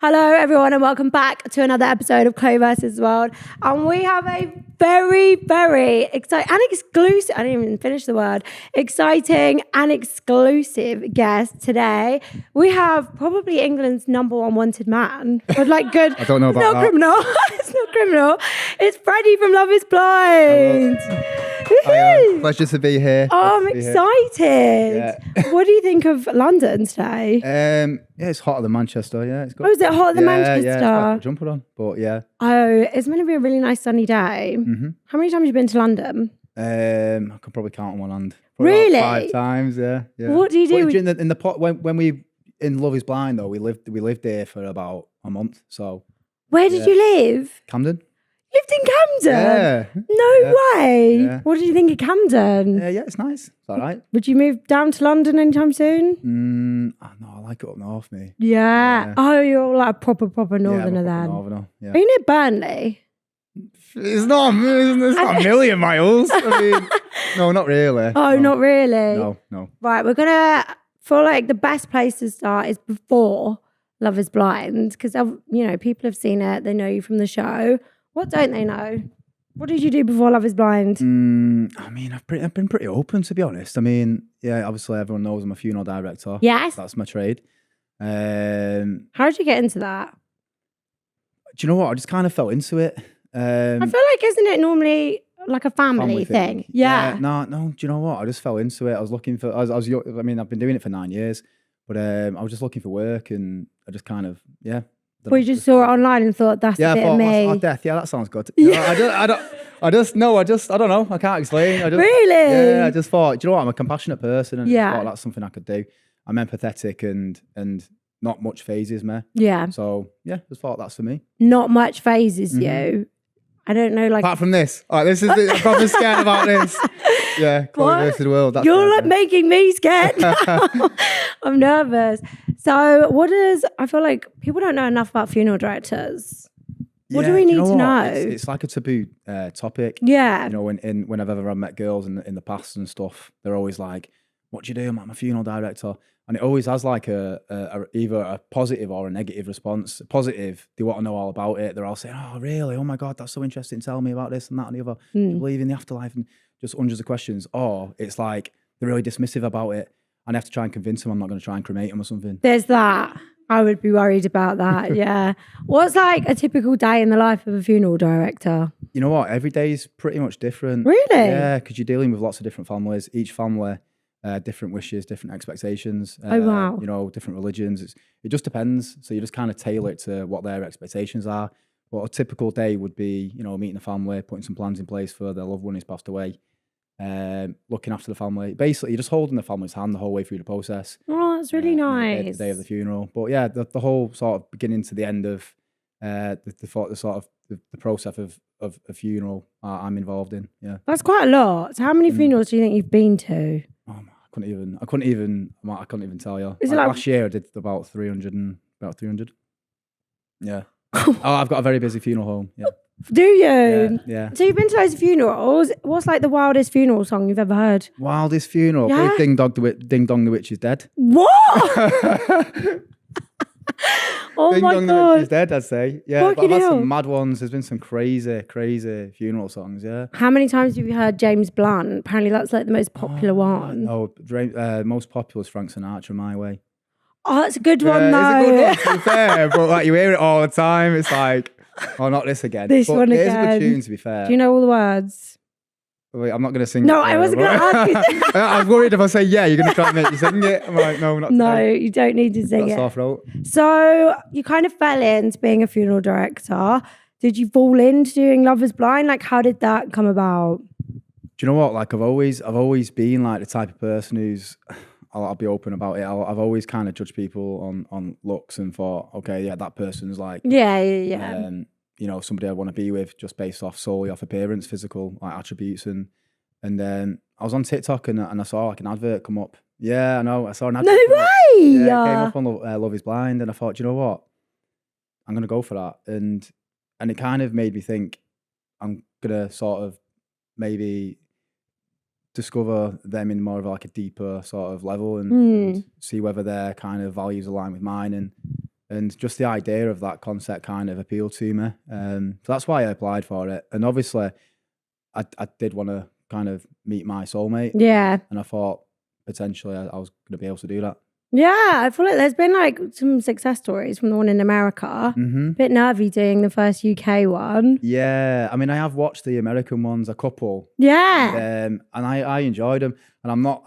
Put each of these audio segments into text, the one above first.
Hello, everyone, and welcome back to another episode of Chloe vs. World. And we have a very, very exciting and exclusive, I didn't even finish the word, exciting and exclusive guest today. We have probably England's number one wanted man. But like good. I don't know about that. Criminal. It's not criminal. It's Freddie from Love is Blind. Pleasure to be here. Oh, I'm excited. Yeah. What do you think of London today? Yeah, it's hotter than Manchester. Yeah, it's good. Oh, is it hotter than Manchester? Yeah, it's got a jumper on, but yeah. Oh, it's meant to be a really nice sunny day. Mm-hmm. How many times have you been to London? I can probably count on one hand. Probably Really? about 5 times. Yeah. What do you do? In the pot when we in Love Is Blind though, we lived there for about a month. So Where did you live? Camden. Lived in Camden? Yeah. No way. Yeah. What did you think of Camden? Yeah, it's nice. It's all right. Would you move down to London anytime soon? No, I like it up north, me. Yeah. Oh, you're all like a proper northerner then. Northerner, yeah. Are you near Burnley? It's not a million miles. I mean, no, not really. Oh, no. not really? No. Right, we're going to feel like the best place to start is before Love is Blind because, people have seen it. They know you from the show. What don't they know? What did you do before Love is Blind? I mean, I've been pretty open, to be honest. I mean, yeah, obviously everyone knows I'm a funeral director. Yes. That's my trade. How did you get into that? Do you know what? I just kind of fell into it. I feel like, isn't it normally like a family thing? Yeah. No. Do you know what? I just fell into it. I was looking for, I was young, I mean, I've been doing it for 9 years, but I was just looking for work and I just kind of, yeah. Well, you just saw it online and thought, that's a bit of me. Oh, death. Yeah, that sounds good. Yeah. I don't know. I can't explain. Really? Yeah, I just thought, do you know what? I'm a compassionate person and yeah. I thought that's something I could do. I'm empathetic and not much phases me. Yeah. So, yeah, just thought that's for me. Not much phases you. I don't know, like... Apart from this. All right, this is I'm probably scared about this. Yeah, Chloe versus the world. That's You're like making me scared now. I'm nervous. So I feel like people don't know enough about funeral directors. What do we need to know? It's like a taboo topic. Yeah. You know, whenever I've ever met girls in the past and stuff, they're always like, what do you do? I'm a funeral director. And it always has like either a positive or a negative response. Positive, they want to know all about it. They're all saying, oh, really? Oh, my God, that's so interesting. Tell me about this and that and the other. Do you believe in the afterlife? And just hundreds of questions. Or it's like they're really dismissive about it. And I have to try and convince them I'm not going to try and cremate them or something. There's that. I would be worried about that, yeah. What's like a typical day in the life of a funeral director? You know what? Every day is pretty much different. Really? Yeah, because you're dealing with lots of different families. Each family... different wishes, different expectations. Oh, wow. You know, different religions. It just depends. So you just kind of tailor it to what their expectations are. But a typical day would be, you know, meeting the family, putting some plans in place for their loved one who's passed away, looking after the family. Basically, you're just holding the family's hand the whole way through the process. Oh, that's really nice. The day of the funeral. But yeah, the whole sort of beginning to the end of the process of a funeral I'm involved in. Yeah. That's quite a lot. So how many funerals do you think you've been to? I couldn't even tell you. Is it like... Last year I did about 300. Yeah. I've got a very busy funeral home. Yeah. Do you? Yeah. So you've been to loads of funerals. What's like the wildest funeral song you've ever heard? Wildest funeral? Yeah. Ding Dong the Witch is Dead. What? Oh Ding my Dong God. the Witch is Dead, I'd say. Yeah, Fucking but I've had hell. some mad ones. There's been some crazy funeral songs, yeah. How many times have you heard James Blunt? Apparently that's like the most popular one. No, most popular is Frank Sinatra, My Way. Oh, that's a good one though. It's a good one, to be fair, but like you hear it all the time. It's like, oh, not this again. This one It is again. a good tune, to be fair. Do you know all the words? Wait, I'm not going to sing No, it. I wasn't going to ask you. I was worried if I say yeah, you're going to try and make you sing it. I'm like, no, not No, today. you don't need to sing Got a it. sore throat. So you kind of fell into being a funeral director. Did you fall into doing Love is Blind? Like, how did that come about? Do you know what? Like, I've always been like the type of person who's, I'll be open about it. I've always kind of judged people on looks and thought, okay, yeah, that person's like, Yeah. you know, somebody I'd want to be with just based solely off appearance, physical like attributes, and then I was on TikTok and I saw like an advert come up. Yeah, I know. I saw an advert. No way! Yeah, it came up on Love Is Blind, and I thought, you know what? I'm gonna go for that, and it kind of made me think I'm gonna sort of maybe discover them in more of like a deeper sort of level and see whether their kind of values align with mine. And And just the idea of that concept kind of appealed to me. So that's why I applied for it. And obviously, I did want to kind of meet my soulmate. Yeah. And I thought potentially I was going to be able to do that. Yeah, I feel like there's been like some success stories from the one in America. Mm-hmm. Bit nervy doing the first UK one. Yeah, I mean, I have watched the American ones, a couple. Yeah. And I enjoyed them. And I'm not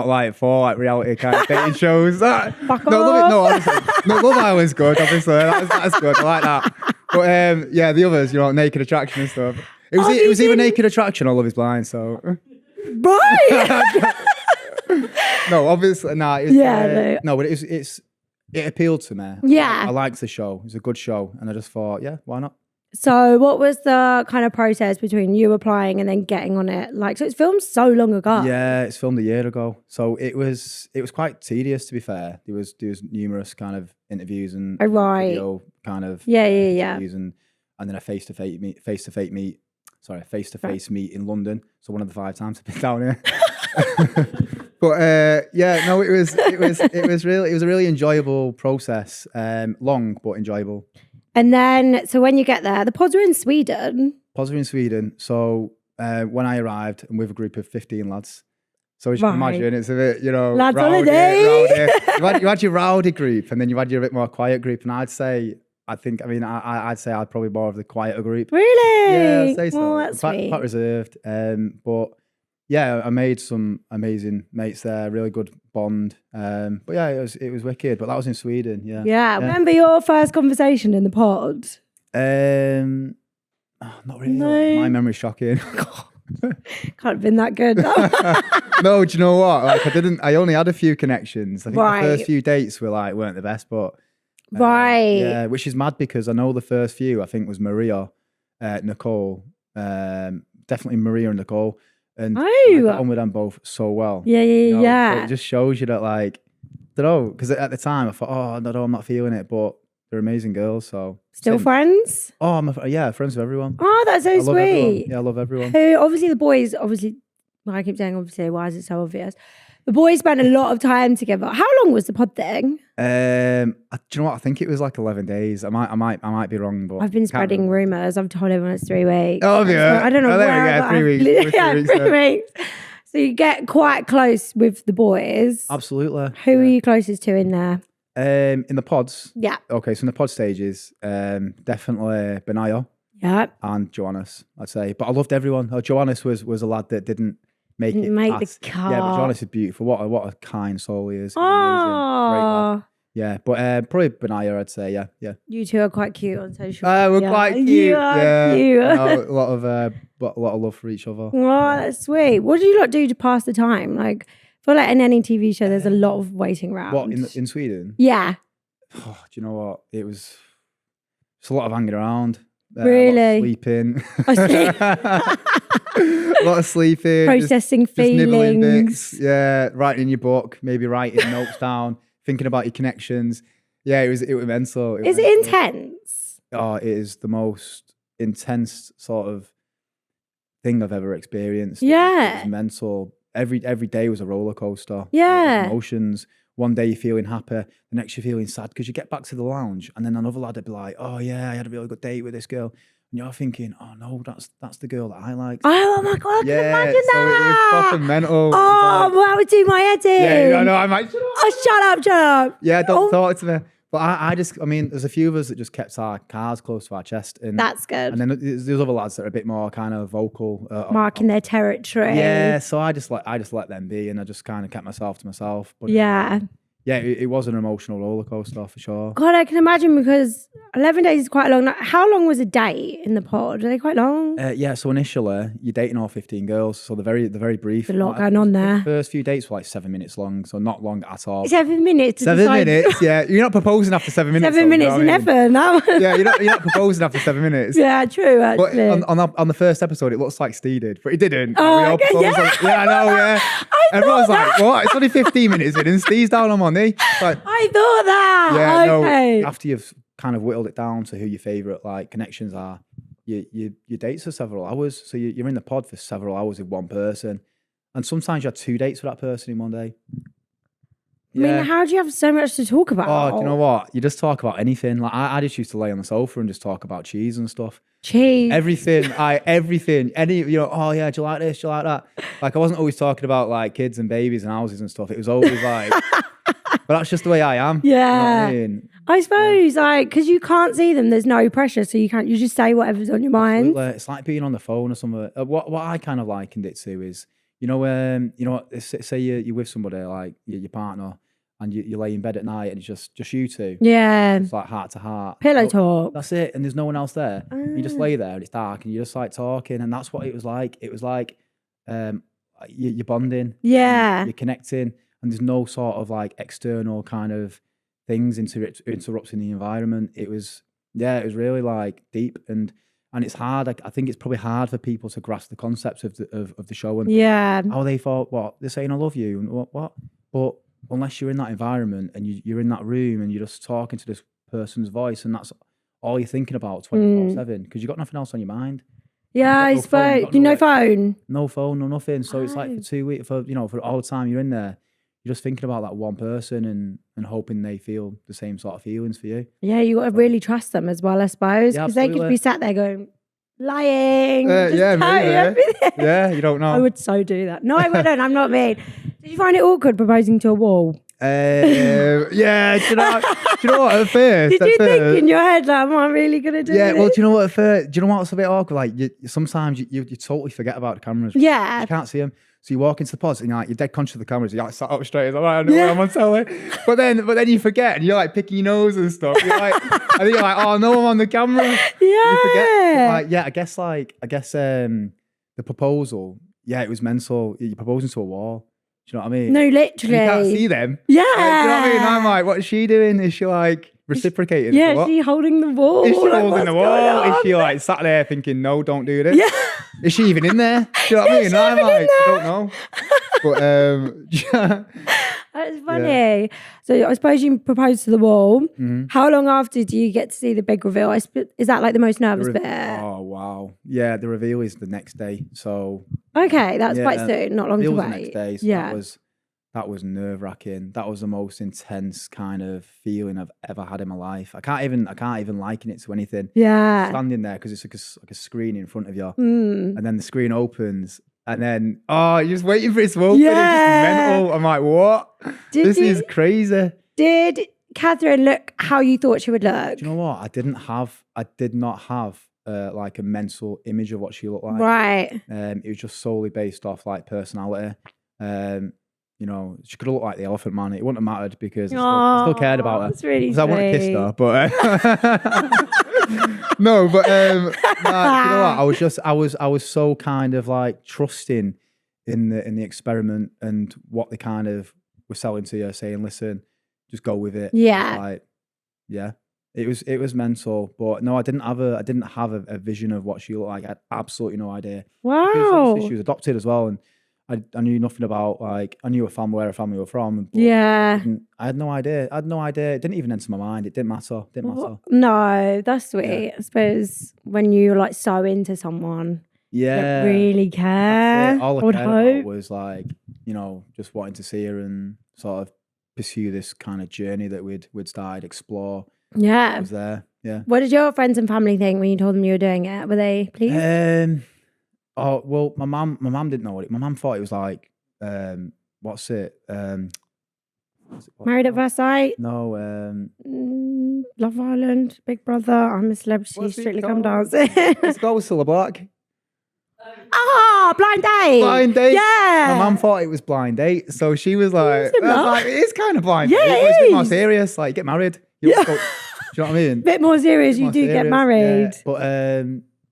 like for like reality kind of dating shows. Fuck Honestly, Love Island's good, obviously. That's good. I like that. But yeah, the others, Naked Attraction and stuff. It was either Naked Attraction or Love Is Blind. So right. no, obviously, no. But it appealed to me. Yeah, I liked the show. It was a good show, and I just thought, yeah, why not? So what was the kind of process between you applying and then getting on it? Like, so it's filmed so long ago. Yeah, it's filmed a year ago. So it was quite tedious, to be fair. There was numerous kind of interviews and video kind of interviews and then a face-to-face meet in London. So one of the 5 times I've been down here. But it was a really enjoyable process. Long but enjoyable. And then, so when you get there, the pods are in Sweden. So when I arrived, I'm with a group of 15 lads. So as you can imagine, it's a bit, lads rowdy, holiday. You had your rowdy group, and then you had your bit more quiet group. And I'd say I'd probably more of the quieter group. Really? Yeah, I'd say so. Well, that's sweet. Quite reserved. But yeah, I made some amazing mates there, really good bond. But yeah, it was wicked. But that was in Sweden. Yeah. Remember your first conversation in the pod? Not really. No. My memory's shocking. Can't have been that good. No, do you know what? Like I only had a few connections. I think the first few dates weren't the best, but yeah, which is mad because I know the first few I think was Maria, Nicole, definitely Maria and Nicole. And I got on with them both so well. Yeah. So it just shows you that, like, I don't know, because at the time I thought, oh, no, I'm not feeling it, but they're amazing girls. So still friends? Oh, friends with everyone. Oh, that's so sweet. Yeah, I love everyone. Obviously the boys, well, I keep saying obviously, why is it so obvious? The boys spent a lot of time together. How long was the pod thing? Do you know what? I think it was like 11 days. I might be wrong, but I've been spreading rumours. I've told everyone it's 3 weeks. Oh yeah. I don't know where. 3 weeks. 3 weeks. So you get quite close with the boys. Absolutely. Who are you closest to in there? In the pods. Yeah. Okay, so in the pod stages, definitely Benaya. Yeah. And Johannes, I'd say. But I loved everyone. Johannes was a lad that didn't make the cut. Yeah, but Johannes is beautiful. What a kind soul he is. Oh. Yeah, but probably Benaya, I'd say. Yeah. You two are quite cute on social. We're quite cute. You are cute. No, a lot of love for each other. Oh, that's sweet. What do you lot do to pass the time? Like, I feel like in any TV show, there's a lot of waiting around. What in Sweden? Yeah. Oh, do you know what? It's a lot of hanging around. Really? A lot of sleeping. Processing just nibbling feelings. bits. Yeah, writing your book, maybe writing notes down, thinking about your connections. Yeah, it was mental. Is it intense? Oh, it is the most intense sort of thing I've ever experienced. Yeah. It was mental. Every day was a roller coaster. Yeah. Emotions. One day you're feeling happy, the next you're feeling sad because you get back to the lounge and then another lad would be like, oh yeah, I had a really good date with this girl. And you're thinking, oh no, that's the girl that I like. Oh my God, I can imagine so that. it was fucking mental. Oh, that would do my head in. Yeah, I know, I might. Oh, shut up. Yeah, don't talk to me. But I mean, there's a few of us that just kept our cards close to our chest. And that's good. And then there's other lads that are a bit more kind of vocal. Marking their territory. Yeah, so I just let them be and I just kind of kept myself to myself. But yeah. Yeah, it was an emotional roller coaster for sure. God, I can imagine because 11 days is quite long. How long was a date in the pod? Are they quite long? Yeah, so initially you're dating all 15 girls, so they're very brief. There's a lot going on there. The first few dates were like 7 minutes long, so not long at all. 7 minutes. 7 minutes, yeah. You're not proposing after 7 minutes. 7 minutes in heaven. Yeah, you're not proposing after 7 minutes. Yeah, true. Actually. But on the first episode, it looks like Steve did, but he didn't. Oh, okay, yeah. Yeah, I know. Yeah. Everyone's like, what? It's only 15 minutes in, and Steve's down on my knee. Like, I thought that. Yeah, okay. no. After you've kind of whittled it down to who your favourite like connections are, your dates for several hours. So you're in the pod for several hours with one person, and sometimes you had 2 dates with that person in one day. I mean, how do you have so much to talk about? Oh, do you know what? You just talk about anything. Like I just used to lay on the sofa and just talk about cheese and stuff. Cheese. Everything. Oh yeah, do you like this? Do you like that? Like I wasn't always talking about like kids and babies and houses and stuff. It was always like, but that's just the way I am. Yeah. You know what I mean? I suppose, like, because you can't see them, there's no pressure, so you just say whatever's on your mind. Absolutely. It's like being on the phone or something. What I kind of likened it to is, say you're with somebody like your partner, and you lay in bed at night and it's just you two. Yeah. It's like heart to heart. Pillow talk. That's it. And there's no one else there. You just lay there and it's dark and you're just like talking. And that's what it was like. It was like you're bonding. Yeah. You're connecting. And there's no sort of like external kind of things interrupting the environment. It was really like deep and it's hard. I think it's probably hard for people to grasp the concepts of the show and how they thought, what, they're saying I love you and what? But unless you're in that environment and you're in that room and you're just talking to this person's voice and that's all you're thinking about 24/7 because you've got nothing else on your mind. Yeah, I suppose. No phone? No phone, no nothing. So it's like for 2 weeks, for all the time you're in there, you're just thinking about that one person and hoping they feel the same sort of feelings for you. Yeah, you got to really trust them as well, I suppose. Because they could be sat there going, lying. Yeah, you don't know. I would so do that. No, I wouldn't. I'm not mean. Did you find it awkward proposing to a wall? Yeah, do you know what? At first, did you think in your head, like, am I really gonna do this? Yeah, well, do you know what? At first, do you know what's a bit awkward? Like, sometimes you totally forget about the cameras. Yeah, you can't see them. So you walk into the pods and you're dead conscious of the cameras. You're like sat up straight. Like, I know where I'm on telly. But then you forget and you're like picking your nose and stuff. You're like, I think you're like, oh no, I'm on the camera. Yeah. You forget. I guess the proposal. Yeah, it was mental. You're proposing to a wall. Do you know what I mean? No, literally. And you can't see them. Yeah. Do you know what I mean? I'm like, what's she doing? Is she like reciprocating? Yeah, is she holding the wall? Is she holding the wall? Is she like sat there thinking, no, don't do this? Yeah. Is she even in there? Do you know what I mean? And I'm like, I don't know. But yeah. That's funny. Yeah. So I suppose you proposed to the wall. Mm-hmm. How long after do you get to see the big reveal? Is that like the most nervous bit? Oh wow. Yeah, the reveal is the next day. So okay, that's quite soon, not long to wait. The next day, so that was nerve-wracking. That was the most intense kind of feeling I've ever had in my life. I can't even liken it to anything. Yeah. Standing there because it's like a screen in front of you, and then the screen opens, and then you're just waiting for it to open. Yeah. It's just mental. I'm like, what? This is crazy. Did Catherine look how you thought she would look? Do you know what? I did not have like a mental image of what she looked like. Right. It was just solely based off like personality. She could have looked like the Elephant Man. It wouldn't have mattered because I still cared about her. That's really sweet. I would have kissed her, but no. But you know what? I was so kind of like trusting in the experiment and what they kind of were selling to you, saying, "Listen, just go with it." Yeah. Like, yeah. It was mental, but no, I didn't have a vision of what she looked like. I had absolutely no idea. Wow. She was adopted as well, and I knew nothing about, like, I knew where her family were from. Yeah. I had no idea. It didn't even enter my mind. It didn't matter. No, that's sweet. Yeah. I suppose when you're like so into someone, you don't really care. All I cared about was like, just wanting to see her and sort of pursue this kind of journey that we'd started, explore. Yeah. I was there. Yeah. What did your friends and family think when you told them you were doing it? Were they pleased? Oh, well, my mum didn't know it. My mum thought it was like, what's it? Married at First Sight? No. Love Island, Big Brother, I'm a Celebrity, Strictly Come Dancing. Let's go with Cilla Black. Blind Date. Blind Date. Yeah. My mum thought it was Blind Date, so she was like, it is kind of Blind Date. It's a bit more serious. Like, get married. Do you know what I mean? Bit more serious. You do get married.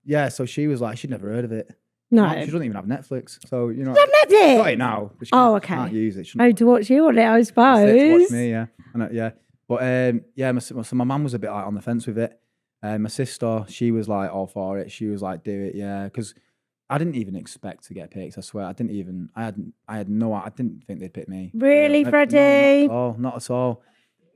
Yeah. But so she was like, she'd never heard of it. No. She doesn't even have Netflix. So, She doesn't have Netflix? Got it now. But she can't use it. To watch you on it, I suppose. To watch me, yeah. Yeah. But, so my mum was a bit like on the fence with it. My sister, she was like all for it. She was like, do it, yeah. Because I didn't even expect to get picked. I swear, I didn't think they'd pick me. Really, Freddie? No, not at all.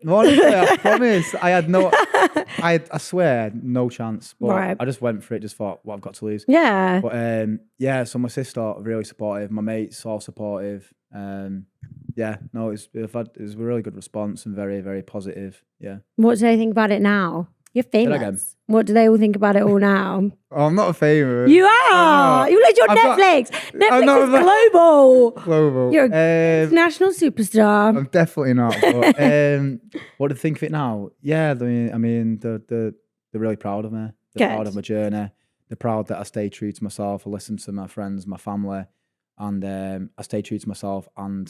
Honestly, I promise. I swear, no chance. But I just went for it, just thought, what I've got to lose. Yeah. But so my sister, really supportive. My mates, all supportive. yeah, no, it was a really good response and very, very positive. Yeah. What do they think about it now? You're that again. famous. What do they all think about it all now? Oh, I'm not famous. You are. You look on Netflix. Netflix is global. Global. You're a international superstar. I'm definitely not. But, what do they think of it now? Yeah, I mean, they're really proud of me. They're proud of my journey. They're proud that I stay true to myself. I listen to my friends, my family, and I stay true to myself and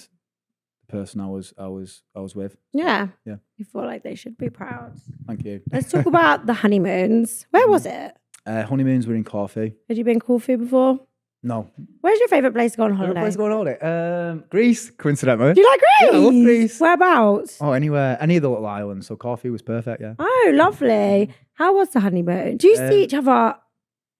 the person I was with. Yeah. Yeah. You feel like they should be proud. Thank you. Let's talk about the honeymoons. Where was it? Honeymoons were in Corfu. Had you been Corfu before? No. Where's your favourite place to go on holiday? Place to go on holiday? Greece, coincidentally. Do you like Greece? Yeah, I love Greece. Whereabouts? Oh, anywhere. Any of the little islands. So Corfu was perfect, yeah. Oh, lovely. How was the honeymoon? Do you see each other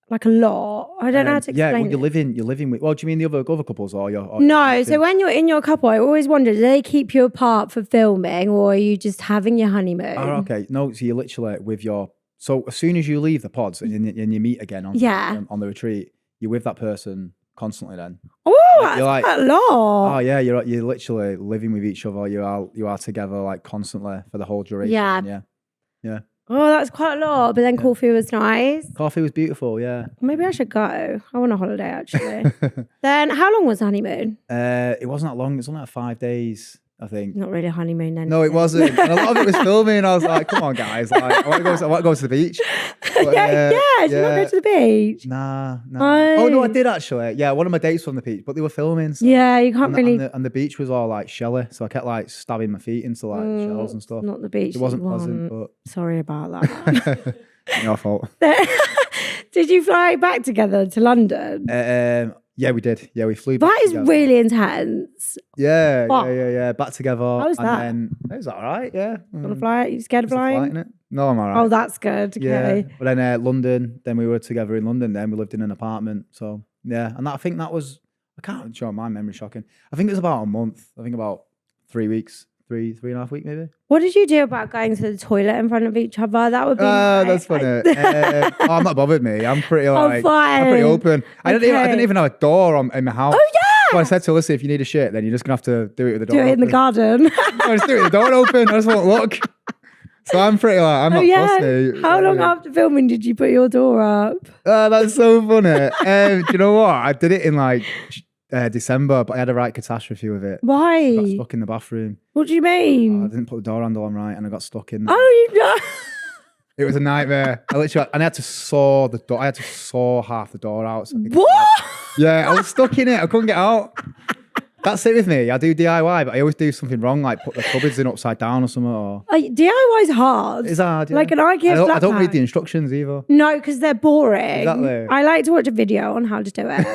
like a lot? I don't know how to explain yeah, well, it. you're living with. Well, do you mean the other couples or your? No, so when you're in your couple, I always wonder, do they keep you apart for filming, or are you just having your honeymoon? Oh, okay. No, so you're literally with your. So as soon as you leave the pods and you meet again on the retreat, you're with that person constantly. Then that's quite a lot. Oh yeah, you're literally living with each other. You are together like constantly for the whole duration. Yeah. Oh, that's quite a lot. But then Corfu was nice. Corfu was beautiful, yeah. Maybe I should go. I want a holiday, actually. Then how long was the honeymoon? It wasn't that long. It was only like 5 days, I think. Not really a honeymoon then. No, it wasn't. And a lot of it was filming. I was like, come on, guys. Like, I want to go to the beach. But, Did you not go to the beach? Nah. Oh, no, I did actually. Yeah, one of my dates from the beach, but they were filming. So, yeah, you can't really... And the beach was all like shelly, so I kept like stabbing my feet into like shells and stuff. Not the beach. It wasn't pleasant, but... Sorry about that. Your fault. Did you fly back together to London? Yeah, we did. Yeah, we flew back That is together. really intense. Yeah. Back together. How was that? And then, it was all right, yeah. Want to fly? You scared of flying? No, I'm all right. Oh, that's good. Okay. Yeah. But then London, then we were together in London, then we lived in an apartment. So, yeah. And I think that was, I can't show my memory shocking. I think it was about a month. I think about 3 weeks. Three and a half weeks maybe. What did you do about going to the toilet in front of each other? That would be that's funny. I'm not bothered me. I'm pretty like I'm pretty open. I didn't even have a door in my house. Oh yeah. So I said to Alyssa, if you need a shit, then you're just gonna have to do it with the door. Do it in the garden. I just do it with the door open. I just won't look. So I'm pretty like I'm not fussy. How long after filming did you put your door up? That's so funny. Do you know what? I did it in like December, but I had a right catastrophe with it. Why? I got stuck in the bathroom. What do you mean? I didn't put the door handle on right, and I got stuck in there. Oh, you know. It was a nightmare. I had to saw the door. I had to saw half the door out. So what? Yeah, I was stuck in it. I couldn't get out. That's it with me. I do DIY, but I always do something wrong, like put the cupboards in upside down or something. Or DIY is hard. It's hard. Yeah. Like an IKEA I don't read the instructions either. No, because they're boring. Exactly. I like to watch a video on how to do it.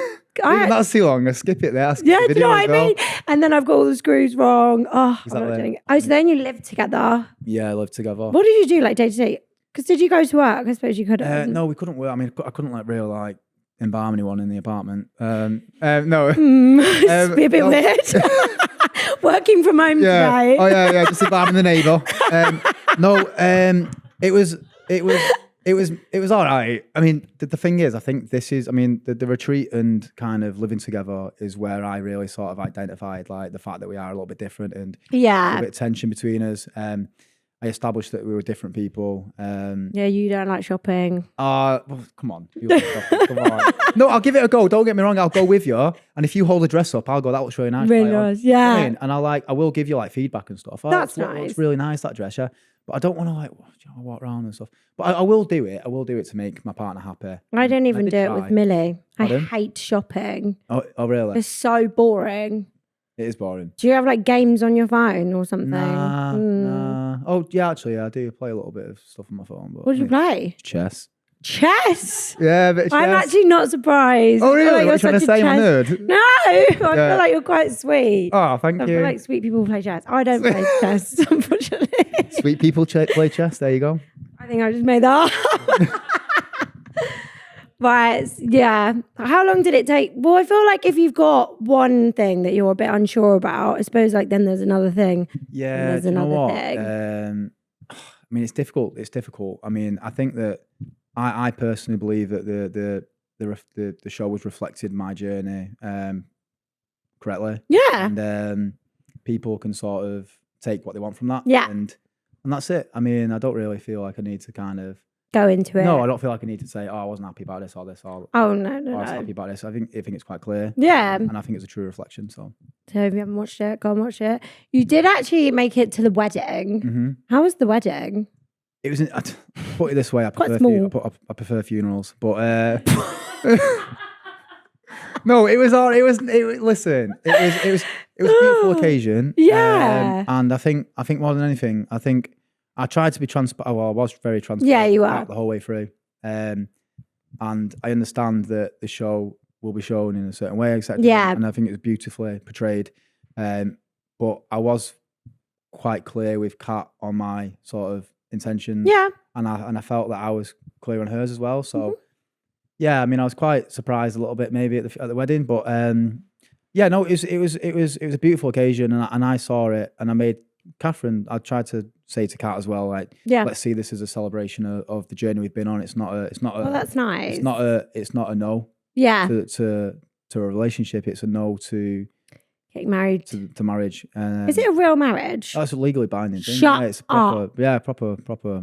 That's too long. I skip it there. Do you know what I mean? And then I've got all the screws wrong. Oh, exactly. I'm not doing it. Oh, so then you live together. Yeah, I live together. What did you do like day to day? Because did you go to work? I suppose you could have. No, we couldn't work. I mean, I couldn't really embalm anyone in the apartment. No. It'd be a bit weird. Working from home today. Oh yeah, just embalming the neighbour. It was all right. I mean, the thing is, I think this is, the retreat and kind of living together is where I really sort of identified like the fact that we are a little bit different and a little bit of tension between us. I established that we were different people. Yeah, you don't like shopping. Well, come on. Come on. No, I'll give it a go. Don't get me wrong. I'll go with you. And if you hold the dress up, I'll go, that looks really nice. Really nice, yeah. You know and I will give you like feedback and stuff. That's nice. It's really nice, that dress, yeah. But I don't want to walk around and stuff. But I will do it. I will do it to make my partner happy. I don't even do it with Millie. Pardon? I hate shopping. Oh, really? It's so boring. It is boring. Do you have like games on your phone or something? Nah. Oh, yeah, actually, I do play a little bit of stuff on my phone. But what do you play? Chess. Chess? Yeah, a bit of chess. I'm actually not surprised. Oh, really? You're What, trying to say I'm a nerd? No, I feel like you're quite sweet. Oh, thank you. I feel like sweet people play chess. I don't play chess, unfortunately. Sweet people play chess. There you go. I think I just made that up. But yeah, how long did it take? Well, I feel like if you've got one thing that you're a bit unsure about, I suppose like then there's another thing. Yeah, there's another thing. I mean, it's difficult. It's difficult. I mean, I think that I personally believe that the show was reflected my journey correctly. Yeah. And people can sort of take what they want from that. Yeah. And that's it. I mean, I don't really feel like I need to kind of go into it. No, I don't feel like I need to say, oh, I wasn't happy about this or this or oh no, I was happy about this. I think it's quite clear. Yeah. And I think it's a true reflection. So if you haven't watched it, go and watch it. You did actually make it to the wedding. Mm-hmm. How was the wedding? It was. Put it this way, I Quite prefer small. I prefer funerals, but no, it was all. Listen, it was a beautiful occasion. Yeah. And I think more than anything, I tried to be transparent. Well, I was very transparent. Yeah, you are the whole way through. And I understand that the show will be shown in a certain way, etc. Yeah. And I think it was beautifully portrayed. But I was quite clear with Kat on my sort of intentions. Yeah. And I felt that I was clear on hers as well. So yeah, I mean, I was quite surprised a little bit maybe at the wedding, but yeah, no, it was a beautiful occasion, and I saw it, and I made Catherine. I tried to say to Kat as well, like, let's see this as a celebration of the journey we've been on. It's not a. Oh, that's nice. It's not a no. Yeah. To a relationship, it's a no to getting married. To marriage. Is it a real marriage? That's a legally binding thing. Shut it's proper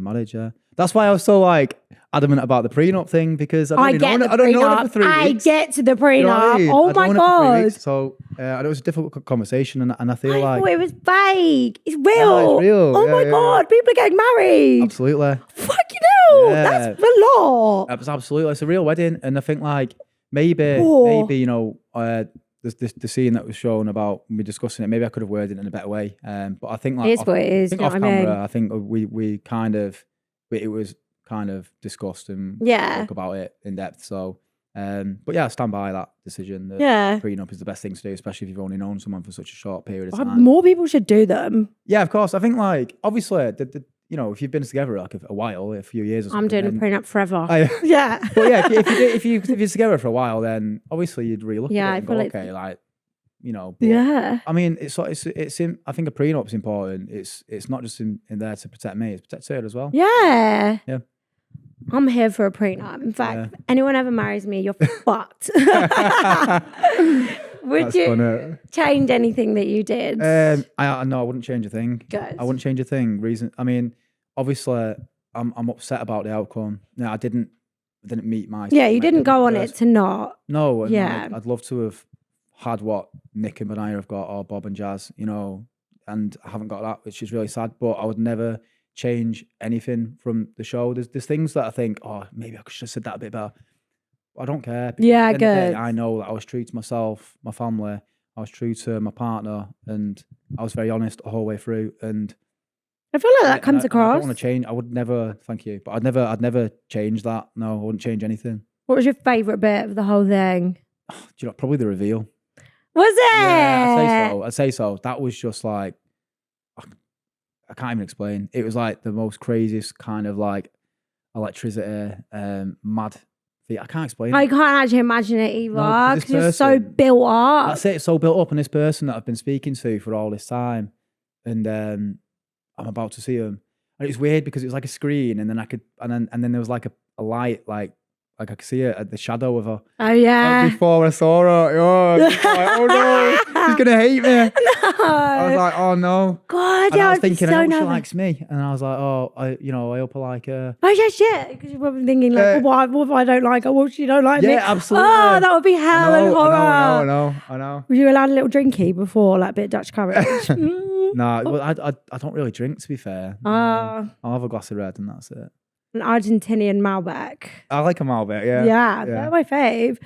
marriage. Yeah. That's why I was so like adamant about the prenup thing, because I don't know it for 3 weeks. I get to the prenup. You know what I mean? Oh my God. So it was a difficult conversation, and I feel I like thought it was fake. It's real. No, it's real. Oh my God. People are getting married. Absolutely. Fucking hell. That's a lot. Absolutely. It's a real wedding, and I think like maybe you know the scene that was shown about me discussing it. Maybe I could have worded it in a better way. But I think like it is what it is. I think off camera, I think we kind of it was kind of discussed and talk about it in depth. So, but yeah, I stand by that decision. That prenup is the best thing to do, especially if you've only known someone for such a short period of time. More people should do them. Yeah, of course. I think like obviously, you know, if you've been together like a while, a few years or something, I'm doing a prenup forever. Yeah. But yeah, if you're together for a while, then obviously you'd relook at it and go, okay, like, you know. But, I mean, it's in, I think a prenup's important. It's not just in there to protect me, it's protect her as well. Yeah. Yeah. I'm here for a prenup. In fact, if anyone ever marries me, you're fucked. Would you change anything that you did? No, I wouldn't change a thing. Good. I wouldn't change a thing. I mean, obviously, I'm upset about the outcome. No, I didn't meet my. Yeah, you didn't go on it to not. No. Yeah. I'd love to have had what Nick and Benaya have got, or Bob and Jazz, you know, and I haven't got that, which is really sad. But I would never change anything from the show. There's things that I think, oh, maybe I should have said that a bit better. I don't care. Yeah, good. Day, I know that I was true to myself, my family. I was true to my partner, and I was very honest the whole way through. And I feel like that comes across. I don't want to change. I would never. Thank you, but I'd never change that. No, I wouldn't change anything. What was your favourite bit of the whole thing? Do you know? Probably the reveal. Was it? Yeah, I'd say so. That was just like, I can't even explain. It was like the most craziest kind of like electricity, mad. I can't explain it. I can't actually imagine it either, because No, you're so built up. That's it, it's so built up. And this person that I've been speaking to for all this time, and I'm about to see him. And it's weird because it was like a screen, and then I could, and then there was like a light, like I could see it at the shadow of her. Oh yeah. Like before I saw her, oh no, she's gonna hate me. No. I was like, oh no. God, and yeah, I was thinking, so I hope she likes me, and I was like, oh, I hope I like her. Oh yeah, shit. Because you're probably thinking like, what if I don't like her? What if she don't like me? Yeah, absolutely. Oh, that would be hell and horror. I know. Were you allowed a little drinky before, like a bit of Dutch courage? No, well, I don't really drink, to be fair. I'll have a glass of red and that's it. An Argentinian Malbec. I like a Malbec, yeah. Yeah, they're my fave.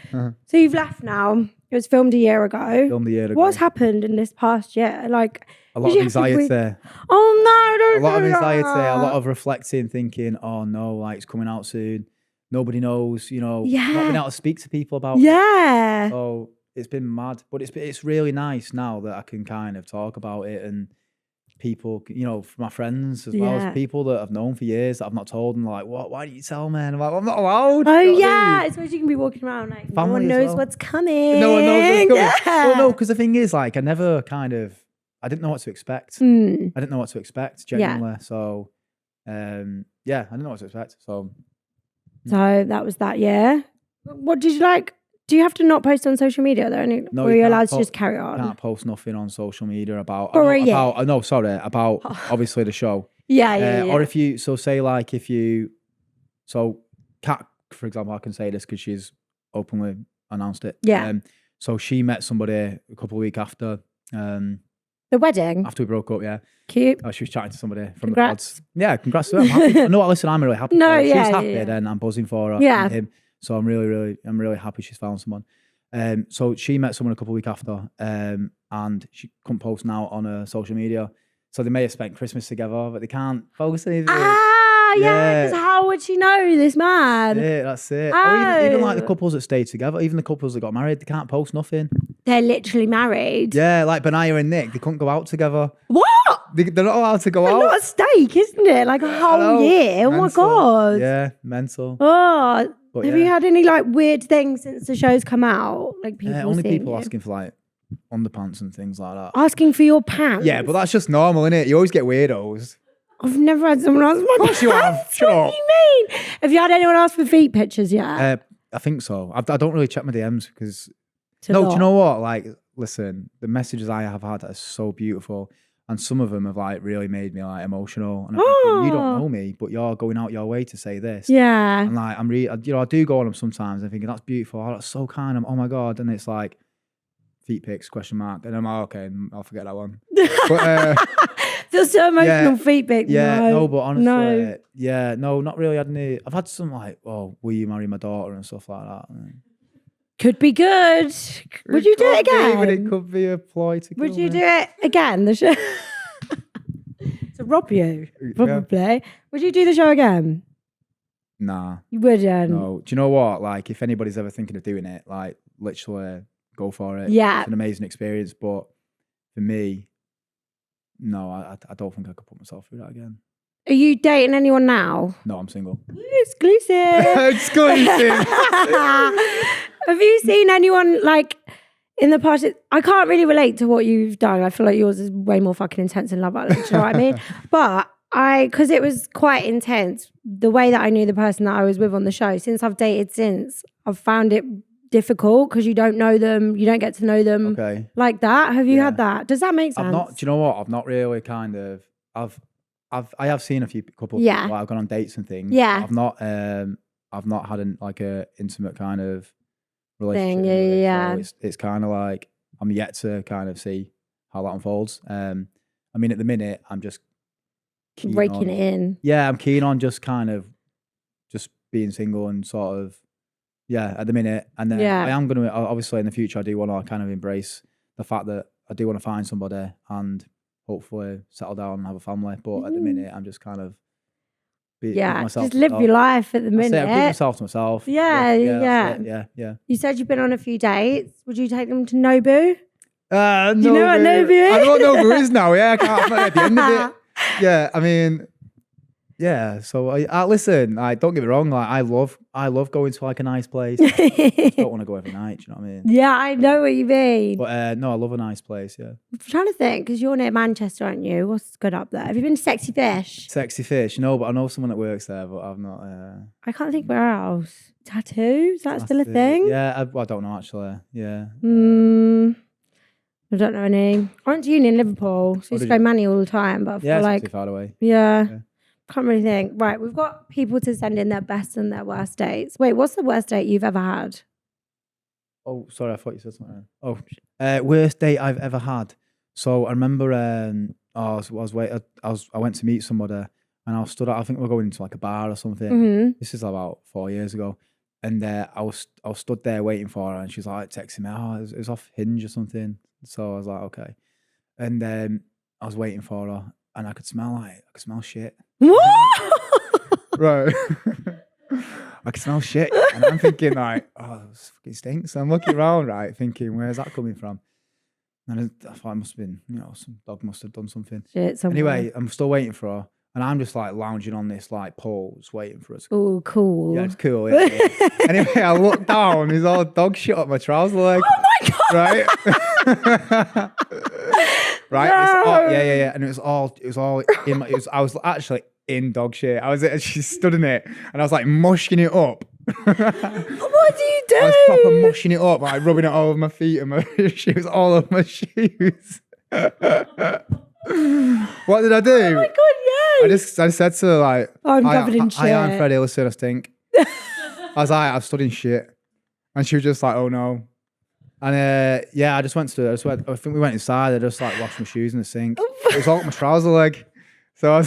So you've left now. It was filmed a year ago. What's happened in this past year? Like a lot of anxiety there. Oh no, a lot of anxiety, a lot of reflecting, thinking, oh no, like it's coming out soon. Nobody knows, you know. Not being able to speak to people about it. Yeah. So it's been mad. But it's really nice now that I can kind of talk about it, and people, you know, my friends as well as people that I've known for years that I've not told, and like, what? Why didn't you tell me? And I'm like, I'm not allowed. Oh yeah, I suppose you can be walking around like no one knows what's coming. No one knows what's coming. Well, no, because the thing is, like, I didn't know what to expect. I didn't know what to expect genuinely. So, I didn't know what to expect. So that was that year. What did you like? Do you have to not post on social media though? No, or are you can't allowed to just carry can't on? post nothing on social media about For a year. about obviously the show. Yeah. Or if you so Kat, for example, I can say this because she's openly announced it. Yeah. So she met somebody a couple of weeks after The wedding. after we broke up. Yeah. Cute. She was chatting to somebody from Congrats. the pods. Yeah, congrats to her. I'm happy. No, listen, I'm really happy. No, for her. yeah, She's happy, yeah. then I'm buzzing for her. Yeah. And him. So I'm really happy she's found someone. So she met someone a couple of weeks after, and she couldn't post now on her social media. So they may have spent Christmas together, but they can't post anything. Yeah, because how would she know this man? That's it. Or even like the Oh. couples that stayed together, even the couples that got married, they can't post nothing. They're literally married. Yeah, like Benaya and Nick, they couldn't go out together. What? They're not allowed to go A out. lot of stake, isn't it? Like a I whole know. year. Oh my Mental. God. Yeah, mental. Oh, But have yeah. you had any like weird things since the show's come out? Like people Only seeing people you? asking for like underpants and things like that. Asking for your pants? Yeah, but that's just normal, innit? You always get weirdos. I've never had someone ask my Of course you have. pants. Shut What up. do you mean? Have you had anyone ask for feet pictures yet? I think so. I don't really check my DMs because It's a do lot. you know what? Like, listen, the messages I have had are so beautiful, and some of them have like really made me like emotional. And I'm thinking, you don't know me, but you're going out your way to say this. Yeah. And like, I do go on them sometimes. And thinking that's beautiful. Oh, that's so kind. Oh my God. And it's like feet pics ? And I'm like, okay, I'll forget that one. But Feels so emotional, feet pics. yeah, no, but honestly, No. yeah, no, not really had any. I've had some like, oh, will you marry my daughter and stuff like that. Could be good. Would you do it could be, again? but it could be a ploy to Would kill you me. do it again? The show to rob you, probably. Would you do the show again? Nah, You wouldn't. no. Do you know what? Like, if anybody's ever thinking of doing it, like, literally go for it. Yeah. It's an amazing experience, but for me, no, I don't think I could put myself through that again. Are you dating anyone now? No, I'm single. Exclusive. Exclusive. Have you seen anyone like in the past? I can't really relate to what you've done. I feel like yours is way more fucking intense than Love Island. Do you know what I mean? But because it was quite intense, the way that I knew the person that I was with on the show, since I've dated since, I've found it difficult because you don't know them, you don't get to know them Okay. like that. Have you had that? Does that make sense? I've not. Do you know what? I've not really kind of. I have seen a few couples. Yeah. Like, I've gone on dates and things. Yeah. I've not had a intimate kind of relationship. Thing, yeah. So it's kind of like I'm yet to kind of see how that unfolds. I mean, at the minute, I'm just keen Breaking on, it in. Yeah, I'm keen on just kind of just being single and sort of at the minute. And then I am going to obviously in the future I do want to kind of embrace the fact that I do want to find somebody and hopefully settle down and have a family. But at the minute, I'm just kind of myself just live your life at the minute. I keep myself to myself. Yeah. Yeah. You said you've been on a few dates. Would you take them to Nobu? No, Do you know what Nobu is? I know what Nobu is now. Yeah, I'm not at the end of it. Yeah, I mean, yeah. So I listen. Don't get me wrong. Like I love going to like a nice place. I don't want to go every night. Do you know what I mean? Yeah, I know what you mean. But no, I love a nice place. Yeah. I'm trying to think because you're near Manchester, aren't you? What's good up there? Have you been to Sexy Fish? Sexy Fish. No, but I know someone that works there, but I've not. I can't think where else. Tattoo? Is that still a thing? Yeah, I don't know actually. Yeah. I don't know any. I went to uni in Liverpool, so I used to go Manny all the time, but I feel it's like not too far away. Yeah. Can't really think. Right, we've got people to send in their best and their worst dates. Wait, what's the worst date you've ever had? Oh, sorry, I thought you said something. Oh, worst date I've ever had. So I remember, I went to meet somebody, and I was stood. I think we were going into like a bar or something. Mm-hmm. This is about 4 years ago, and I was stood there waiting for her, and she's like texting me, "Oh, it was off Hinge or something." So I was like, "Okay," and I was waiting for her, and I could smell shit. Right. I can smell shit. And I'm thinking like, oh, this fucking stinks. So I'm looking around, right, thinking, where's that coming from? And I thought it must have been, some dog must have done something. Shit, anyway, I'm still waiting for her. And I'm just like lounging on this like pole, just waiting for her to Oh, cool. Yeah, it's cool. Yeah. Anyway, I look down, there's all dog shit up my trouser leg. Oh my God. Right? Right? No. Yeah. And it was all in my, I was actually in dog shit. She stood in it and I was like mushing it up What do you do? I was proper mushing it up, like rubbing it all over my feet and my shoes, all over my shoes. What did I do? Oh my God, yes. I said to her, like, I'm covered in hi, I'm shit. Freddie, listen, I stink. I was like, I've stood in shit. And she was just like, oh no. And yeah, I think we went inside, I just like washed my shoes in the sink. It was all up my trouser leg. So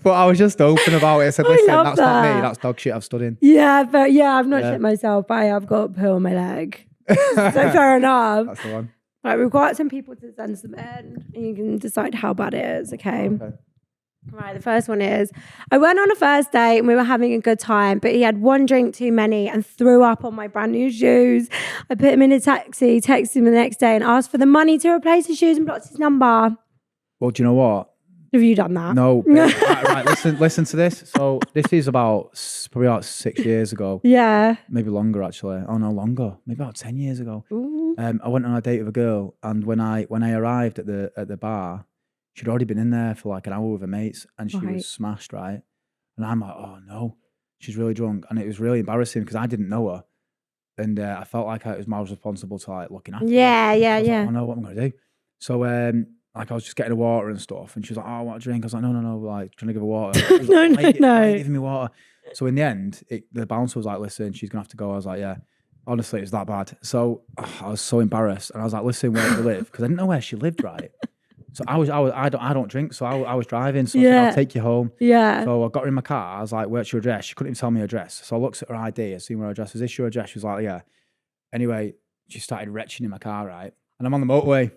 but I was just open about it. I said, listen, that's not me, that's dog shit I've stood in. Yeah, but I've not shit myself, but I have got a poo on my leg. So fair enough. That's the one. Right, we've got some people to send some in, and you can decide how bad it is, okay? Right, the first one is, I went on a first date and we were having a good time, but he had one drink too many and threw up on my brand new shoes. I put him in a taxi, texted him the next day and asked for the money to replace his shoes and blocked his number. Well, do you know what? Have you done that? No. right, listen to this. So this is probably about 6 years ago. Yeah. Maybe longer, actually. Oh, no, longer. Maybe about 10 years ago. Ooh. I went on a date with a girl, and when I arrived at the bar, she'd already been in there for like an hour with her mates, and she was smashed, right? And I'm like, oh no, she's really drunk, and it was really embarrassing because I didn't know her, and I felt like it was my responsible to like looking after her. Yeah. Like, oh no, what am I gonna do? So like I was just getting her water and stuff, and she was like, oh, I want a drink. I was like, no, like trying to give her water. No. Why are you giving me water? So in the end, the bouncer was like, listen, she's gonna have to go. I was like, yeah. Honestly, it's that bad. So I was so embarrassed, and I was like, listen, where do you live? Because I didn't know where she lived, right? So I don't drink, so I was driving. So I said, I'll take you home. Yeah. So I got her in my car. I was like, where's your address? She couldn't even tell me her address. So I looked at her ID. I seen where her address was. Is this your address? She was like, yeah. Anyway, she started retching in my car, right? And I'm on the motorway.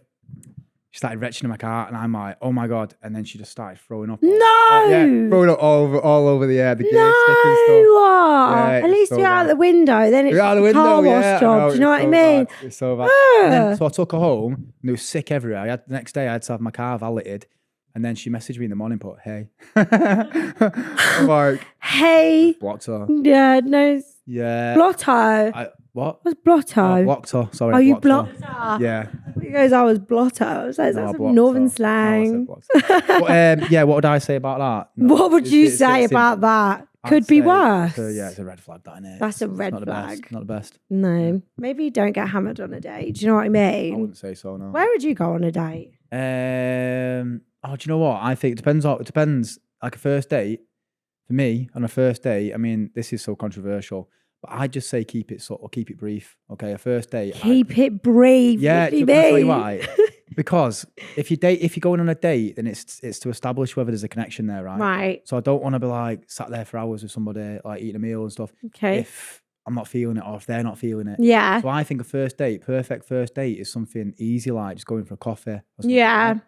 She started retching in my car, and I'm like, oh my God. And then she just started throwing up. Throwing up all over the gear stick and stuff. Yeah, at least you're out the window. Then it's a car wash job. Do you know what I mean? It's so bad. So I took her home, and it was sick everywhere. The next day, I had to have my car valeted. And then she messaged me in the morning, put, hey. I'm like, hey. Blocked her. Yeah, no. Yeah. Blotto. What? What's blotto? Blocked her. Sorry. Oh, you blocked her? Yeah. He goes, I was blotto. I was like, that's some northern slang. Yeah, what would I say about that? No, what would you say about that? Could be worse. It's a red flag, that, isn't it? That's a red flag. Not the best. No. Maybe you don't get hammered on a date. Do you know what I mean? I wouldn't say so, no. Where would you go on a date? Do you know what? I think it depends. Like a first date, for me, on a first date, I mean, this is so controversial, but I just say keep it brief. Okay, a first date. Keep it brief. Yeah, what do you tell mean? you why. Because if you're going on a date, then it's to establish whether there's a connection there, right? Right. So I don't want to be like sat there for hours with somebody, like eating a meal and stuff. Okay. If I'm not feeling it, or if they're not feeling it. Yeah. So I think perfect first date is something easy, like just going for a coffee. Or something yeah. like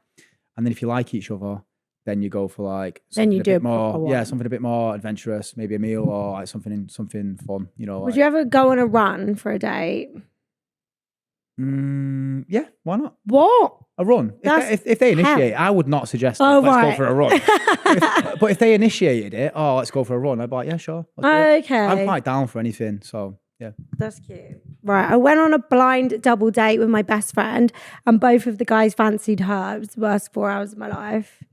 and then if you like each other, then you go for like then you do a bit more, something a bit more adventurous, maybe a meal or like something fun. You know. Would you ever go on a run for a date? Yeah, why not? What? A run. If they initiate, I would not suggest let's go for a run. But if they initiated it, let's go for a run, I'd be like, yeah, sure. Okay. I'm quite down for anything, so yeah. That's cute. Right, I went on a blind double date with my best friend, and both of the guys fancied her. It was the worst 4 hours of my life.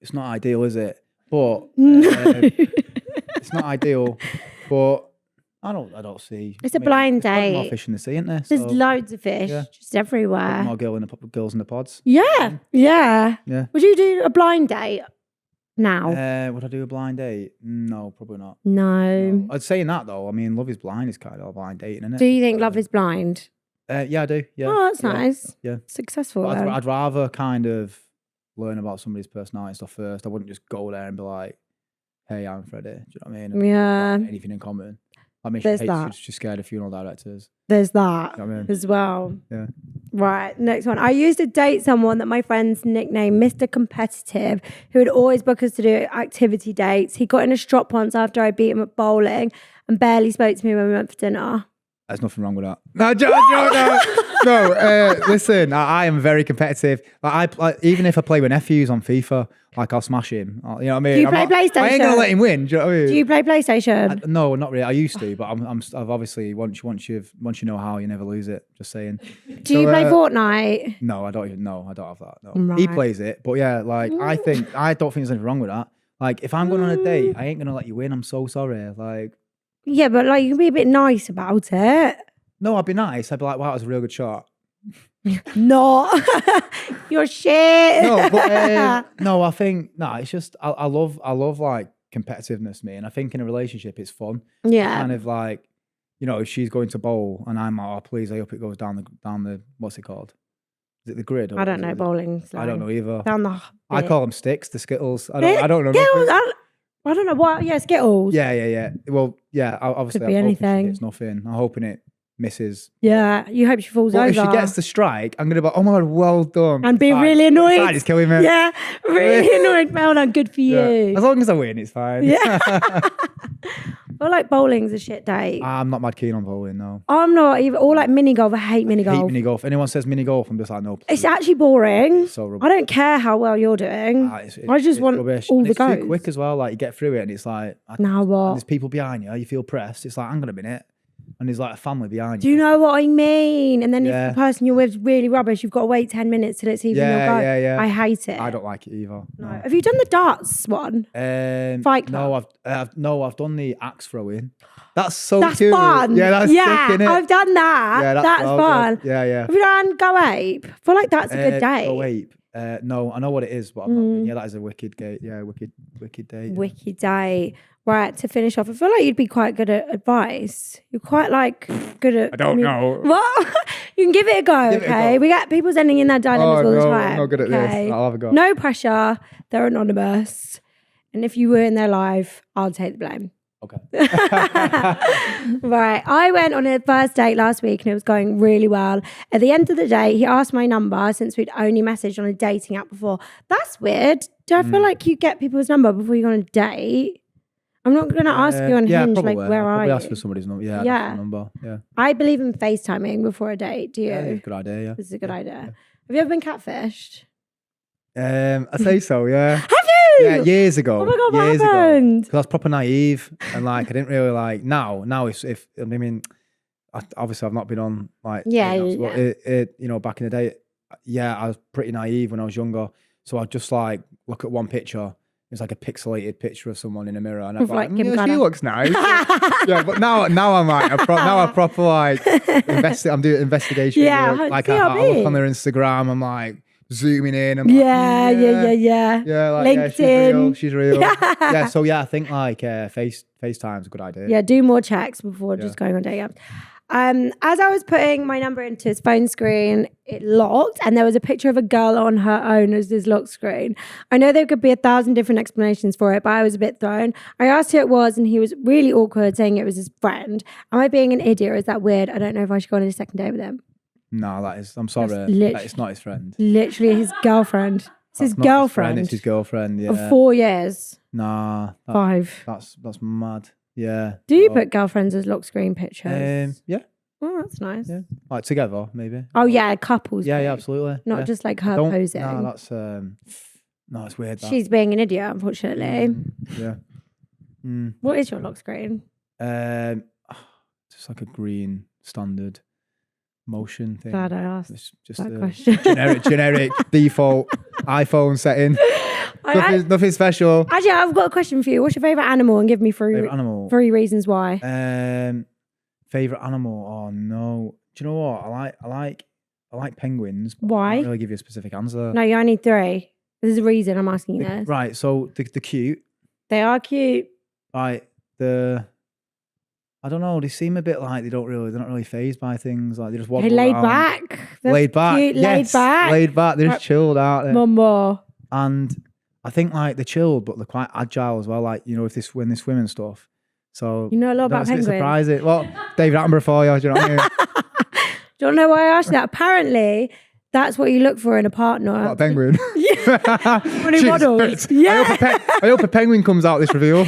It's not ideal, is it? But it's not ideal. But I don't see. It's a blind date. More fish in the sea, isn't there? There's loads of fish, just everywhere. More girls in the pods. Yeah. Would you do a blind date now? Would I do a blind date? No, probably not. No. I'd say that though. I mean, Love Is Blind is kind of a blind dating, isn't it? Do you think Love Is Blind? Yeah, I do. Yeah. Oh, that's nice. Yeah. Successful. I'd rather kind of learn about somebody's personality and stuff first. I wouldn't just go there and be like, "Hey, I'm Freddie." Do you know what I mean? Yeah. Anything in common. I mean, she's scared of funeral directors. There's that you know what I mean? as well. Yeah. Right, next one. I used to date someone that my friends nicknamed Mr. Competitive, who would always book us to do activity dates. He got in a strop once after I beat him at bowling and barely spoke to me when we went for dinner. There's nothing wrong with that. No. Listen, I am very competitive. Even if I play with nephews on FIFA, I'll smash him. You know what I mean? Do you play PlayStation? I ain't gonna let him win. Do you know what I mean? Do you play PlayStation? No, not really. I used to, but I've obviously once you know how, you never lose it. Just saying. Do you play Fortnite? No, I don't even know. I don't have that. No. Right. He plays it, but yeah, I don't think there's anything wrong with that. Like if I'm going on a date, I ain't gonna let you win. I'm so sorry. Yeah, but like you can be a bit nice about it. No, I'd be nice. I'd be like, wow, that was a real good shot. No, you're shit. No, but no, I think it's just I love like competitiveness, me, and I think in a relationship it's fun. Yeah, Kind of like, you know, if she's going to bowl and I'm like, oh please, I hope it goes down the what's it called? Is it the grid? Or I don't know bowling. I don't know either. Down the I bit. call them sticks, the Skittles. I don't know. Skittles. I don't know what. Yeah, Skittles. Yeah. Well, yeah. Obviously, Could be I'm hoping anything. she hits nothing. I'm hoping it misses. Yeah, you hope she falls But over. if she gets the strike, I'm gonna be like, oh my god, well done, and be really annoyed. It's killing me. Yeah, really annoyed. Well done, good for you. As long as I win, it's fine. Yeah. I feel like bowling's a shit date. I'm not mad keen on bowling, no. I'm not even. Or like mini golf. I hate mini I hate golf. mini golf. Anyone says mini golf, I'm just like, no. Please. It's actually boring. It's so rubbish. I don't care how well you're doing. I just want rubbish. all And the it's goes. too quick as well. Like you get through it, and it's like, Now and what? there's people behind you. You feel pressed. It's like, hang on a minute, and there's like a family behind Do you. you know what I mean? And then Yeah. if the person you're with is really rubbish, you've got to wait 10 minutes till it's even your go. Yeah. I hate it. I don't like it either. No. Have you done the darts one? Fight Club? No, I've done the axe throwing. That's so That's cute. fun. Yeah, that's sick, innit? I've done that. Yeah, that's well fun. good. Yeah. Have you done Go Ape? I feel like that's a good date. Go Ape. No, I know what it is, but I've not been. Yeah, that is a wicked date. Yeah, wicked date. Wicked date. Right, to finish off, I feel like you'd be quite good at advice. You're quite like good at. I don't know. What? You can give it a go, Give it a okay? go. We get people sending in their dilemmas all the time. I'm not good at this. I'll have a go. No pressure. They're anonymous. And if you were in their life, I'll take the blame. Okay. Right. I went on a first date last week and it was going really well. At the end of the day, he asked my number since we'd only messaged on a dating app before. That's weird. Do I feel like you get people's number before you go on a date? I'm not going to ask you on Hinge, probably. like, where I'll are probably you? ask for somebody's number. Yeah, Yeah. number. Yeah. I believe in FaceTiming before a date. Do you? Yeah, good idea. Yeah. This is a good idea. Have you ever been catfished? I say so. Yeah. Have you? Yeah, years ago. Oh my God, what years happened? Because I was proper naive and like I didn't really like. Now if I mean, obviously I've not been on like but it you know, back in the day, yeah, I was pretty naive when I was younger. So I'd just like look at one picture. It's like a pixelated picture of someone in a mirror, and I'm like, she looks nice. Yeah, but now I'm like, I proper like I'm doing investigation. Yeah, work. Like I look on their Instagram. I'm like zooming in. I'm yeah. Yeah, like LinkedIn. she's real. Yeah, so yeah, I think like FaceTime's a good idea. Yeah, do more checks before just going on dating apps. As I was putting my number into his phone screen, it locked and there was a picture of a girl on her own as his lock screen. I know there could be 1,000 different explanations for it, but I was a bit thrown. I asked who it was and he was really awkward saying it was his friend. Am I being an idiot or is that weird? I don't know if I should go on a second date with him. No, I'm sorry. It's not his friend. Literally his girlfriend. It's his girlfriend. It's his girlfriend, yeah. Of 4 years. Nah. 5. That's mad. Yeah. Do you put girlfriends as lock screen pictures? Yeah. Oh, that's nice. Yeah. Like together, maybe. Oh yeah, couples. Yeah, absolutely. Not just like her posing. No, that's it's weird. That. She's being an idiot, unfortunately. Yeah. What is your lock screen? Just like a green standard motion thing. Glad I asked It's just that a question. generic default iPhone setting. Nothing special. Actually, I've got a question for you. What's your favourite animal? And give me Favorite animal. 3 reasons why. Favorite animal? Oh no. Do you know what? I like penguins. But Why? I can't really give you a specific answer. No, you only need 3. There's a reason I'm asking you this. Right. So the cute. They are cute. Right. I don't know. They seem a bit like they're not really fazed by things. Like they just waddle They laid around. back. They're Laid back. cute, Yes, laid back. They're just chilled out there. One more. And I think like they're chilled, but they're quite agile as well. Like, you know, when they swim and stuff. So You know a lot about it's a bit penguins. surprising. Well, David Attenborough for you. Do you know what I mean? Do you know why I asked that? Apparently, that's what you look for in a partner. What, a penguin. Yeah. When he Jeez, waddles. Yeah. I hope a penguin comes out this reveal.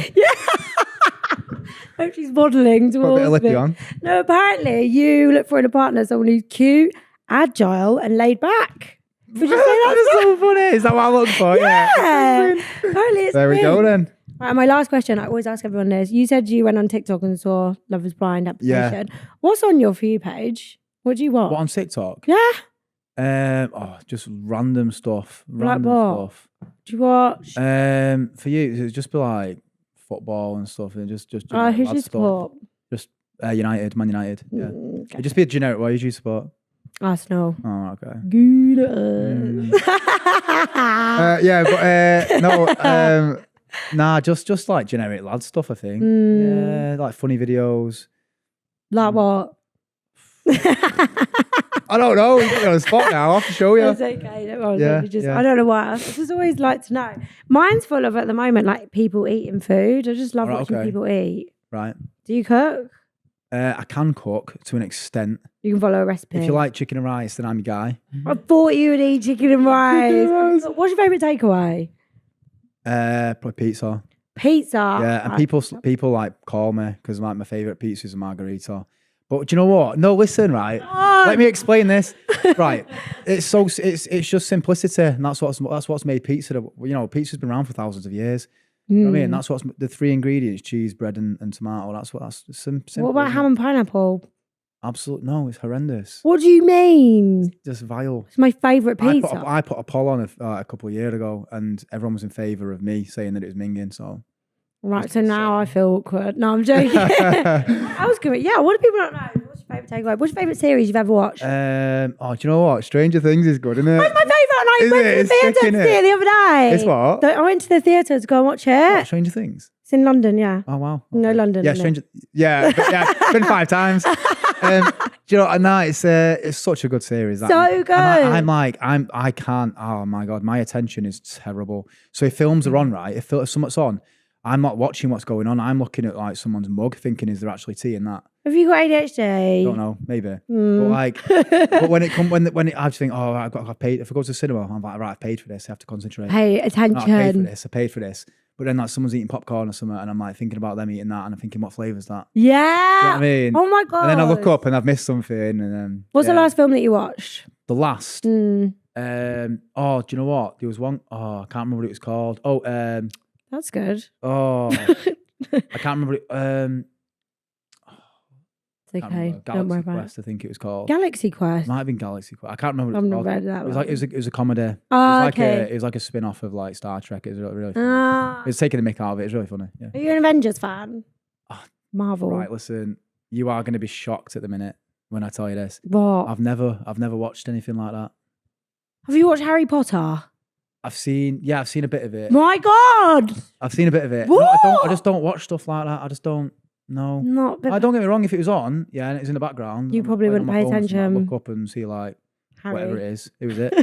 I hope she's waddling Got a bit towards of lippy me. on. No, apparently you look for in a partner someone who's cute, agile, and laid back. Would you say That is so funny. Is that what I look for? Yeah. Apparently it's There we go weird. then. Right, and my last question, I always ask everyone this. You said you went on TikTok and saw Love is Blind application. What's on your For You page? What do you watch? What, on TikTok? Yeah. Just random stuff. Like what? Do you watch? For you, it'd just be like football and stuff, and just Who's your stuff. sport? Just United, Man United. Yeah. Okay. It'd just be a generic way. Who do you support? Arsenal. Oh, okay. Good. Yeah, but no. Nah, just like generic lad stuff. I think. Yeah, like funny videos. Like what? I don't know. You put me on the spot now. I'll have to show you. That's okay. Don't worry. Yeah. I don't know why. I just always like to know. Mine's full of, at the moment, like people eating food. I just love watching people eat. Right. Do you cook? I can cook to an extent. You can follow a recipe. If you like chicken and rice, then I'm your guy. I thought you would eat chicken and rice. What's your favourite takeaway? Probably pizza. Pizza. Yeah, and people like call me because like my favourite pizza is a margarita. But do you know what? No, listen, right. Let me explain this. Right, it's just simplicity, and that's what's made pizza. You know, pizza's been around for thousands of years. You know what I mean? That's what's the three ingredients: cheese, bread, and tomato. That's simple. What about ham and pineapple? Absolutely no, it's horrendous. What do you mean? Just vile. It's my favourite pizza. I put a poll on a couple of years ago, and everyone was in favour of me saying that it was minging. So. Right, so now I feel awkward. No, I'm joking. I was going, yeah, what do people not know? What's your favourite takeaway? What's your favourite series you've ever watched? Oh, do you know what? Stranger Things is good, isn't it? That's my favourite, and I went to the theatre to see it the other day. It's what? I went to the theatre to go and watch it. What, Stranger Things? It's in London, yeah. Oh, wow. Okay. No, London. Yeah, Stranger... Yeah, been 5 times. Do you know, no, it's such a good series. So good. I can't, oh my God, my attention is terrible. So if films are on, right, if something's on, I'm not watching what's going on. I'm looking at like someone's mug thinking, is there actually tea in that? Have you got ADHD? Don't know, maybe. But like, but when I just think, oh, I've paid, if I go to the cinema, I'm like, right, I've paid for this, I have to concentrate. Pay attention. No, I paid for this. But then like someone's eating popcorn or something and I'm like thinking about them eating that and I'm thinking, what flavour is that? Yeah. Do you know what I mean? Oh my God. And then I look up and I've missed something and then. What's the last film that you watched? The last? Oh, do you know what? There was one, I can't remember what it was called. That's good. Oh, I can't remember it. It's okay. Galaxy Don't worry about Quest, it. I think it was called. Galaxy Quest. Might have been Galaxy Quest. I can't remember. I've What not it was read that. it was a comedy. Oh, It was like a spin off of like Star Trek. It was really funny. It was taking the mick out of it. It was really funny. Yeah. Are you an Avengers fan? Oh, Marvel. Right, listen. You are going to be shocked at the minute when I tell you this. What? I've never watched anything like that. Have you watched Harry Potter? I've seen a bit of it. My God! I've seen a bit of it. What? No, I just don't watch stuff like that. I just don't. No. Don't get me wrong. If it was on, yeah, and it's in the background, you probably wouldn't pay attention. Look up and see like Harry. whatever it is. Who is it?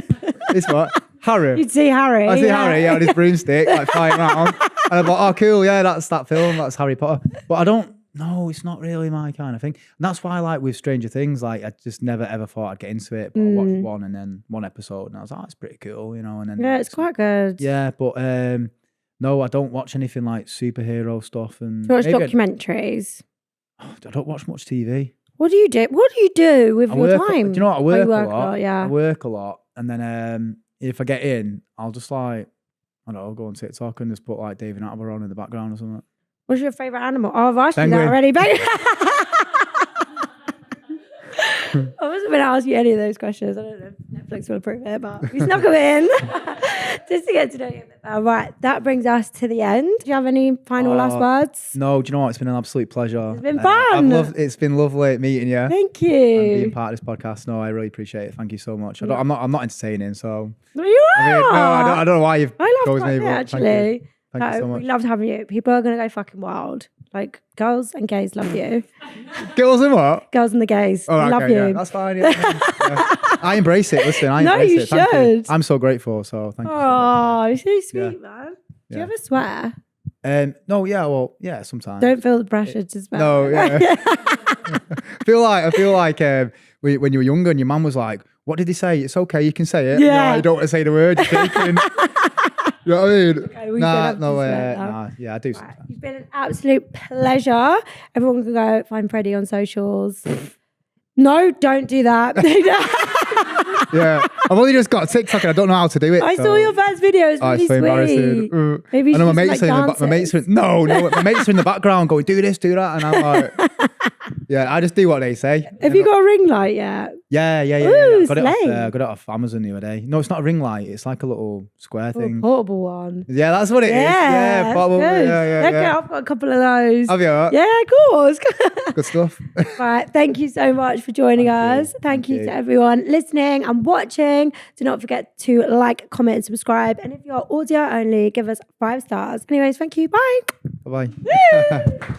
It's what? Harry. You'd see Harry. I see Harry, yeah, on his broomstick, like flying around. And I'm like, oh, cool, yeah, that's that film. That's Harry Potter. But I don't. No, it's not really my kind of thing. And that's why, like with Stranger Things, like I just never ever thought I'd get into it. But I watched one episode, and I was like, oh, it's pretty cool, you know. And then yeah, it's quite good. Yeah, but no, I don't watch anything like superhero stuff. And do you watch documentaries? I don't watch much TV. What do you do? What do you do with your time? Do you know what? I work a lot. Yeah, I work a lot, and then if I get in, I'll just like I don't know, go on TikTok and just put like David Attenborough on in the background or something. What's your favourite animal? Oh, I've asked you that already. I wasn't going to ask you any of those questions. I don't know if Netflix will approve it, but we snuck them in just to get to know you a bit better. Right, that brings us to the end. Do you have any final last words? No, do you know what? It's been an absolute pleasure. It's been fun. It's been lovely meeting you. Thank you. And being part of this podcast. No, I really appreciate it. Thank you so much. I'm not entertaining, so. No, you are. I don't know why you've chose me, but actually. Thank you so much. We loved having you. People are going to go fucking wild. Like, girls and gays love you. Girls and what? Girls and the gays. Oh, love you. Yeah, that's fine. Yeah. I embrace it. Listen, I embrace it. No, you should. I'm so grateful. So thank you. Oh, you're so sweet, man. Do you ever swear? No, yeah, sometimes. Don't feel the pressure to swear. No, yeah. I feel like when you were younger and your mum was like, what did he say? It's okay, you can say it. Yeah. You don't want to say the word, you're shaking. You know what I mean? Okay, yeah, I do sometimes. You've been an absolute pleasure. Everyone can go find Freddie on socials. No, don't do that. Yeah, I've only just got TikTok and I don't know how to do it. I saw your first video. It's really so embarrassing. Maybe you my should mates like my mates are in the background going, do this, do that, and I'm like. Yeah, I just do what they say. Have you got a ring light yet? Yeah. Ooh, Got it off, slay. got it off Amazon the other day. No, it's not a ring light. It's like a little square Oh, thing. portable one. Yeah, that's what it is. Yeah, that's probably. good. Yeah. Okay, I've got a couple of those. Have you? Yeah, of course. Good stuff. Right, thank you so much for joining us. Thank you to everyone listening and watching. Do not forget to like, comment, and subscribe. And if you're audio only, give us 5 stars. Anyways, thank you. Bye. Bye-bye.